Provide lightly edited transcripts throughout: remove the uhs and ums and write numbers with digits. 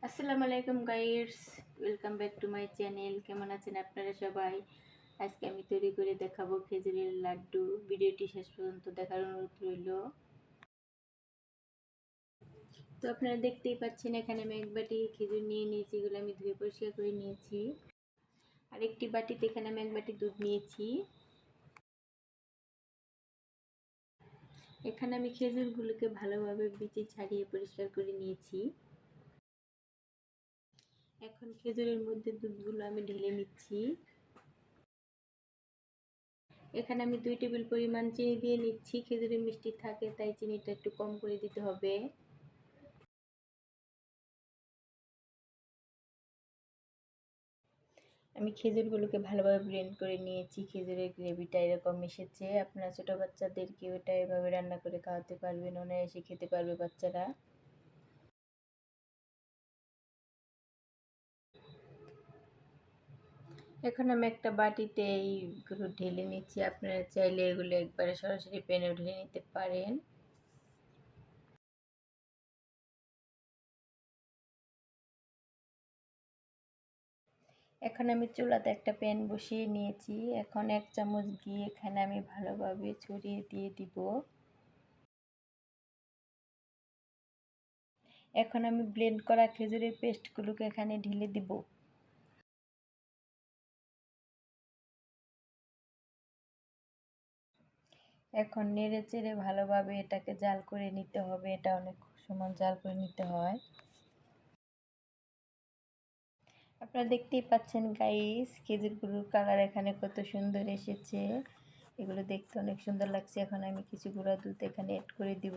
আসসালামু আলাইকুম guys, welcome back to my channel. কেমন আছেন আপনারা সবাই? আজকে আমি তৈরি করে দেখাবো খেজুরের লাড্ডু। ভিডিওটি শেষ পর্যন্ত দেখার অনুরোধ রইল। তো আপনারা দেখতেই পাচ্ছেন এখানে আমি এক বাটি খেজুর নিয়ে নিয়েছি, এগুলো আমি ধুয়ে পরিষ্কার করে নিয়েছি। আর একটি বাটিতে এখানে আমি এক বাটি দুধ নিয়েছি। এখানে আমি খেজুরগুলোকে ভালোভাবে বিচি ছাড়িয়ে পরিষ্কার করে নিয়েছি। এখন খেজুরের মধ্যে দুধগুলো আমি ঢেলে নিচ্ছি। এখানে আমি 2 টেবিল পরিমাণ চিনি দিয়ে নিচ্ছি। খেজুরে মিষ্টি থাকে তাই চিনিটা একটু কম করে দিতে হবে। আমি খেজুরগুলোকে ভালোভাবে ব্লেন্ড করে নিয়েছি। খেজুরের গ্রেভিটা এরকম এসেছে। আপনারা ছোট বাচ্চাদেরকে ওটা এভাবে রান্না করে খাওয়াতে পারবেন, অনায়াসে খেতে পারবে বাচ্চারা। এখন আমি একটা বাটিতে এইগুলো ঢেলে নিচ্ছি। আপনারা চাইলে এগুলো একবারে সরাসরি প্যানেও ঢেলে নিতে পারেন। এখন আমি চুলাতে একটা প্যান বসিয়ে নিয়েছি। এখন 1 চামচ ঘি এখানে আমি ভালোভাবে ছড়িয়ে দিয়ে দিব। এখন আমি ব্লেন্ড করা খেজুরের পেস্টগুলোকে এখানে ঢেলে দিব। এখন নেড়ে চেড়ে ভালোভাবে এটাকে জাল করে নিতে হবে। এটা অনেক সময় জাল করে নিতে হয়। আপনারা দেখতেই পাচ্ছেন গাইস, খেজুরগুলোর কালার এখানে কত সুন্দর এসেছে। এগুলো দেখতে অনেক সুন্দর লাগছে। এখন আমি কিছু গুঁড়া দুধ এখানে অ্যাড করে দিব।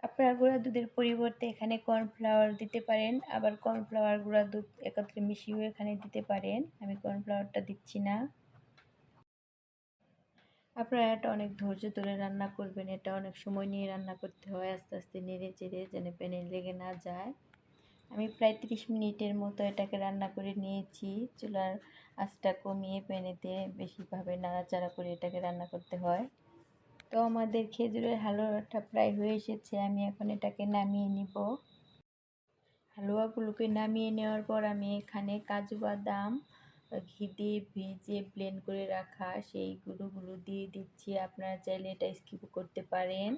আপনারা গুঁড়া দুধের পরিবর্তে এখানে কর্নফ্লাওয়ার দিতে পারেন, আবার কর্নফ্লাওয়ার গুঁড়া দুধ একত্রে মিশিয়েও এখানে দিতে পারেন। আমি কর্নফ্লাওয়ারটা দিচ্ছি না। আপনারা এটা অনেক ধৈর্য ধরে রান্না করবেন। এটা অনেক সময় নিয়ে রান্না করতে হয়, আস্তে আস্তে নেড়ে চেড়ে যেন প্যানে লেগে না যায়। আমি প্রায় 30 মিনিটের মতো এটাকে রান্না করে নিয়েছি। চুলার আঁচটা কমিয়ে প্যানেতে বেশিভাবে নাড়াচাড়া করে এটাকে রান্না করতে হয়। তো আমাদের খেজুরের হালুয়াটা প্রায় হয়ে এসেছে। আমি এখন এটাকে নামিয়ে নিব। হালুয়াগুলোকে নামিয়ে নেওয়ার পর আমি এখানে কাজু বাদাম ঘি দিয়ে ভেজে ব্লেন্ড করে রাখা সেই গুঁড়োগুলো দিয়ে দিচ্ছি। আপনারা চাইলে এটা স্কিপ করতে পারেন।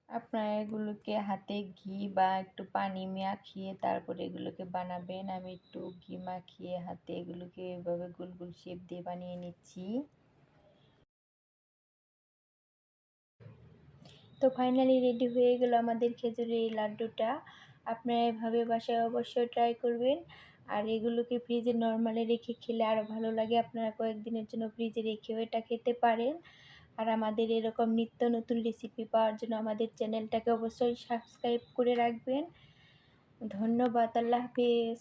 আপনারা এগুলোকে হাতে ঘি বা একটু পানি মাখিয়ে তারপরে এগুলোকে বানাবেন। আমি একটু ঘি মাখিয়ে হাতে এগুলোকে এভাবে গোল গোল শেপ দিয়ে বানিয়ে নিচ্ছি। তো ফাইনালি রেডি হয়ে গেল আমাদের খেজুরের এই লাড্ডুটা। আপনারা এভাবে বাসায় অবশ্যই ট্রাই করবেন। আর এগুলোকে ফ্রিজে নরমালি রেখে খেলে আরও ভালো লাগে। আপনারা কয়েকদিনের জন্য ফ্রিজে রেখেও এটা খেতে পারেন। আর আমাদের এরকম নিত্য নতুন রেসিপি পাওয়ার জন্য আমাদের চ্যানেলটাকে অবশ্যই সাবস্ক্রাইব করে রাখবেন। ধন্যবাদ। আল্লাহ হাফেজ।